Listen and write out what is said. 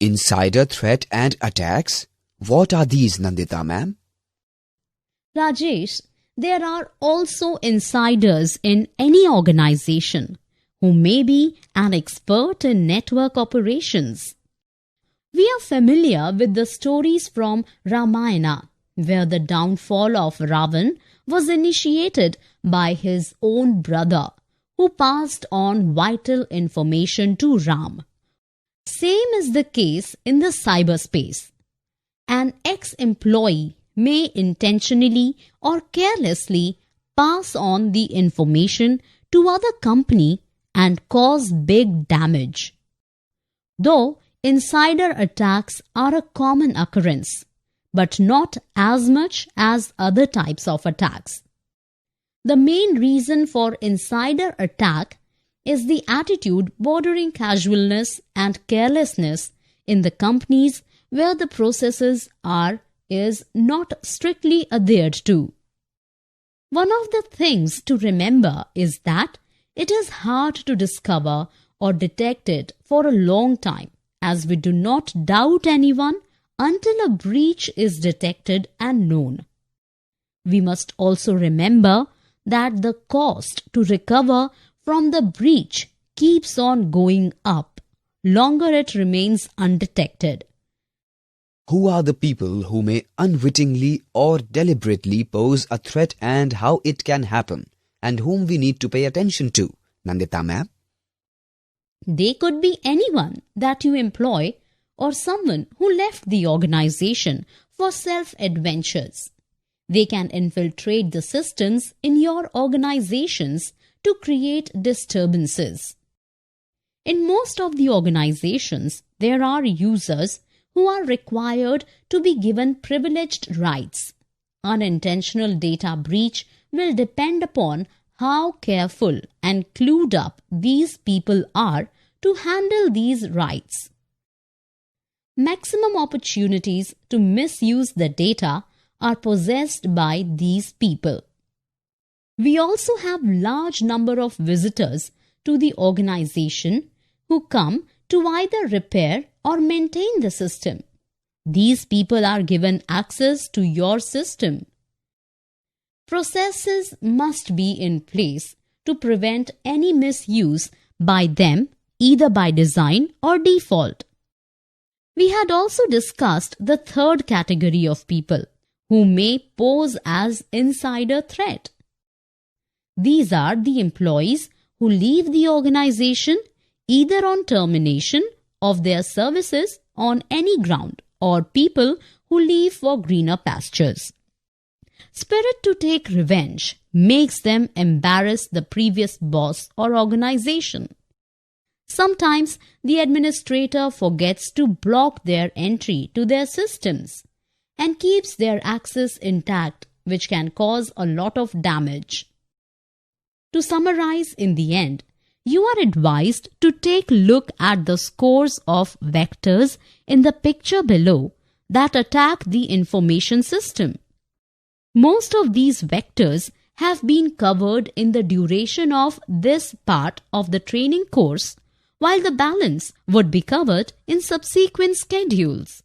Insider threat and attacks? What are these, Nandita ma'am? Rajesh, there are also insiders in any organization who may be an expert in network operations. We are familiar with the stories from Ramayana, where the downfall of Ravan was initiated by his own brother, who passed on vital information to Ram. Same is the case in the cyberspace. An ex-employee may intentionally or carelessly pass on the information to other company and cause big damage. Though insider attacks are a common occurrence, but not as much as other types of attacks. The main reason for insider attack is the attitude bordering casualness and carelessness in the companies where the processes is not strictly adhered to. One of the things to remember is that it is hard to discover or detect it for a long time, as we do not doubt anyone until a breach is detected and known. We must also remember that the cost to recover from the breach keeps on going up, longer it remains undetected. Who are the people who may unwittingly or deliberately pose a threat and how it can happen, and whom we need to pay attention to, Nandita ma'am? They could be anyone that you employ or someone who left the organization for self-adventures. They can infiltrate the systems in your organizations to create disturbances. In most of the organizations, there are users who are required to be given privileged rights. Unintentional data breach will depend upon how careful and clued up these people are to handle these rights. Maximum opportunities to misuse the data are possessed by these people. We also have large number of visitors to the organization who come to either repair or maintain the system. These people are given access to your system. Processes must be in place to prevent any misuse by them, either by design or default. We had also discussed the third category of people who may pose as insider threat. These are the employees who leave the organization either on termination of their services on any ground or people who leave for greener pastures. Spirit to take revenge makes them embarrass the previous boss or organization. Sometimes the administrator forgets to block their entry to their systems and keeps their access intact, which can cause a lot of damage. To summarize in the end, you are advised to take a look at the scores of vectors in the picture below that attack the information system. Most of these vectors have been covered in the duration of this part of the training course, while the balance would be covered in subsequent schedules.